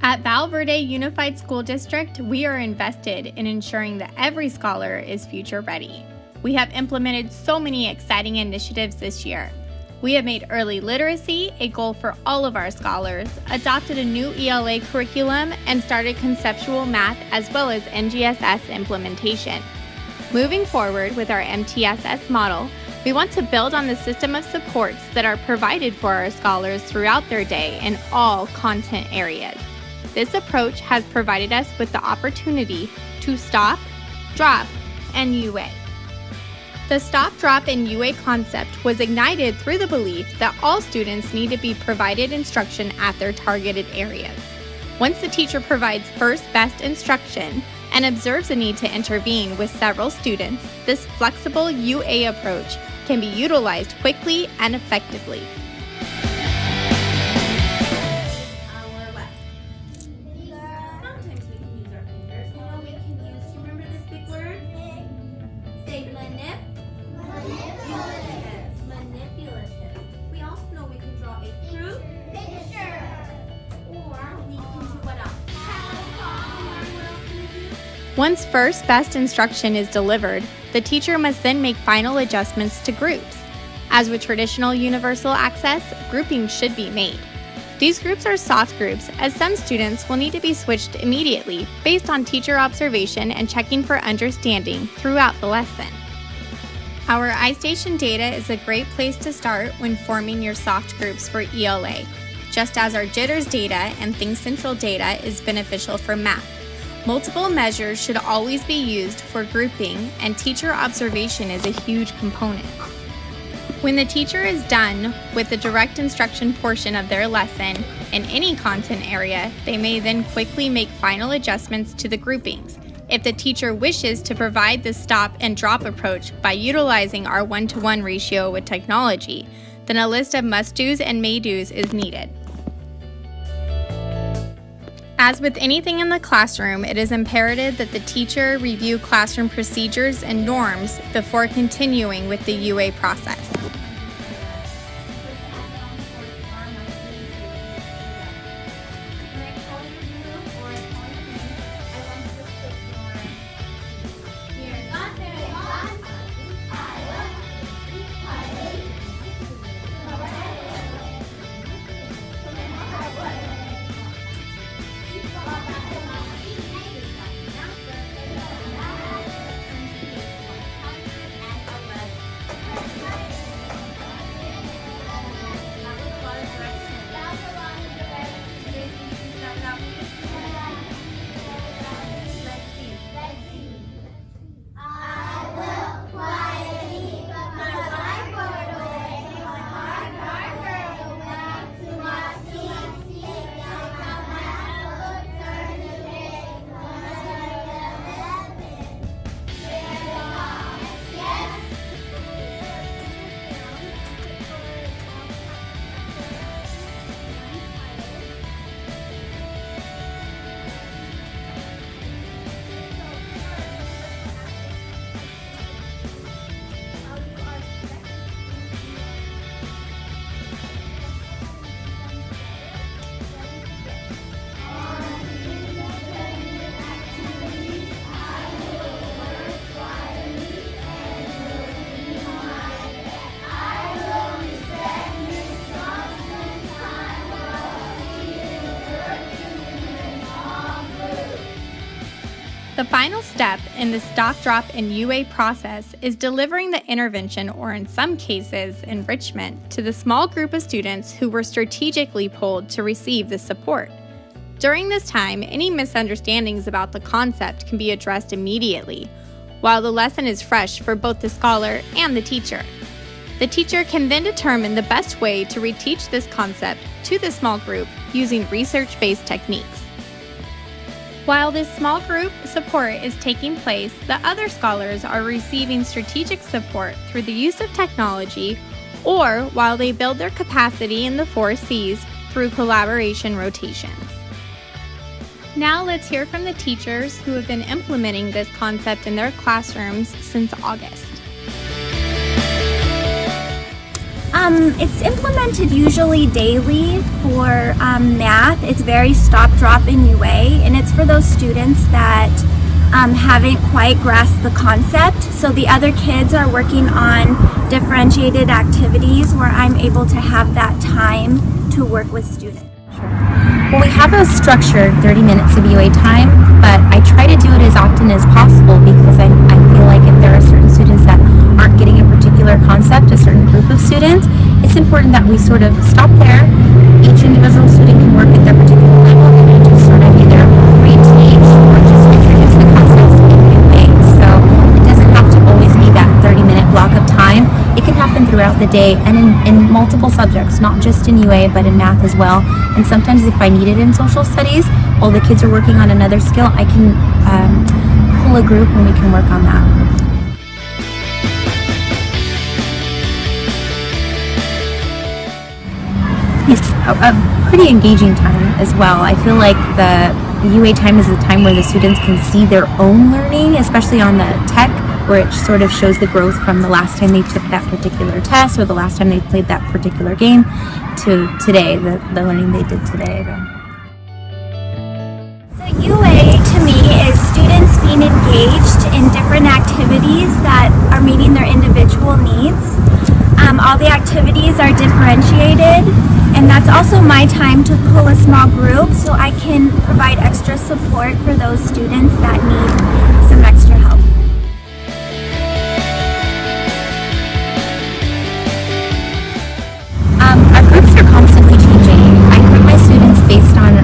At Val Verde Unified School District, we are invested in ensuring that every scholar is future ready. We have implemented so many exciting initiatives this year. We have made early literacy a goal for all of our scholars, adopted a new ELA curriculum, and started conceptual math as well as NGSS implementation. Moving forward with our MTSS model, we want to build on the system of supports that are provided for our scholars throughout their day in all content areas. This approach has provided us with the opportunity to stop, drop, and UA. The stop, drop, and UA concept was ignited through the belief that all students need to be provided instruction at their targeted areas. Once the teacher provides first best instruction and observes a need to intervene with several students, this flexible UA approach can be utilized quickly and effectively. Once first best instruction is delivered, the teacher must then make final adjustments to groups. As with traditional universal access, grouping should be made. These groups are soft groups, as some students will need to be switched immediately based on teacher observation and checking for understanding throughout the lesson. Our iStation data is a great place to start when forming your soft groups for ELA, just as our Jitters data and ThinkCentral data is beneficial for math. Multiple measures should always be used for grouping, and teacher observation is a huge component. When the teacher is done with the direct instruction portion of their lesson in any content area, they may then quickly make final adjustments to the groupings. If the teacher wishes to provide the stop and drop approach by utilizing our 1-to-1 ratio with technology, then a list of must-dos and may-dos is needed. As with anything in the classroom, it is imperative that the teacher review classroom procedures and norms before continuing with the UA process. The final step in the stop, drop, and UA process is delivering the intervention, or in some cases, enrichment, to the small group of students who were strategically pulled to receive the support. During this time, any misunderstandings about the concept can be addressed immediately, while the lesson is fresh for both the scholar and the teacher. The teacher can then determine the best way to reteach this concept to the small group using research-based techniques. While this small group support is taking place, the other scholars are receiving strategic support through the use of technology, or while they build their capacity in the 4 C's through collaboration rotations. Now let's hear from the teachers who have been implementing this concept in their classrooms since August. It's implemented usually daily for math. It's very stop-drop in UA, and it's for those students that haven't quite grasped the concept. So the other kids are working on differentiated activities where I'm able to have that time to work with students. Well, we have a structured 30 minutes of UA time, but I try to do it as often as possible because I feel like if there are certain students that aren't getting a particular concept, a certain group of students, it's important that we sort of stop there. Each individual student can work at their particular level and I just sort of either reteach or just introduce the concepts in new ways. So it doesn't have to always be that 30-minute block of time. It can happen throughout the day and in multiple subjects, not just in UA but in math as well. And sometimes if I need it in social studies, while the kids are working on another skill, I can pull a group and we can work on that. It's a pretty engaging time as well. I feel like the UA time is a time where the students can see their own learning, especially on the tech, where it sort of shows the growth from the last time they took that particular test or the last time they played that particular game to today, the learning they did today. So UA to me is students being engaged in different activities that are meeting their individual needs. All the activities are differentiated, and that's also my time to pull a small group so I can provide extra support for those students that need some extra help. Our groups are constantly changing. I group my students based on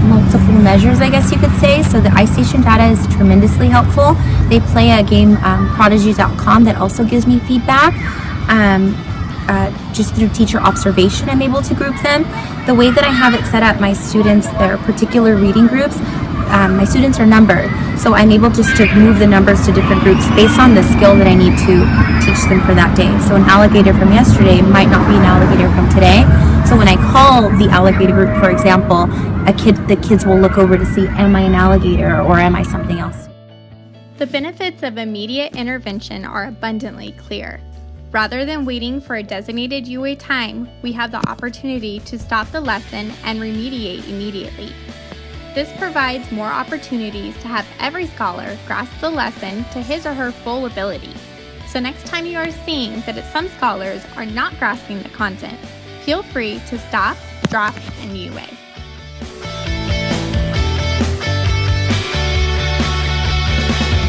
multiple measures, I guess you could say. So the iStation data is tremendously helpful. They play a game, Prodigy.com, that also gives me feedback. Just through teacher observation, I'm able to group them. The way that I have it set up, my students, their particular reading groups, my students are numbered. So I'm able just to move the numbers to different groups based on the skill that I need to teach them for that day. So an alligator from yesterday might not be an alligator from today. So when I call the alligator group, for example, the kids will look over to see, am I an alligator or am I something else? The benefits of immediate intervention are abundantly clear. Rather than waiting for a designated UA time, we have the opportunity to stop the lesson and remediate immediately. This provides more opportunities to have every scholar grasp the lesson to his or her full ability. So next time you are seeing that some scholars are not grasping the content, feel free to stop, drop, and UA.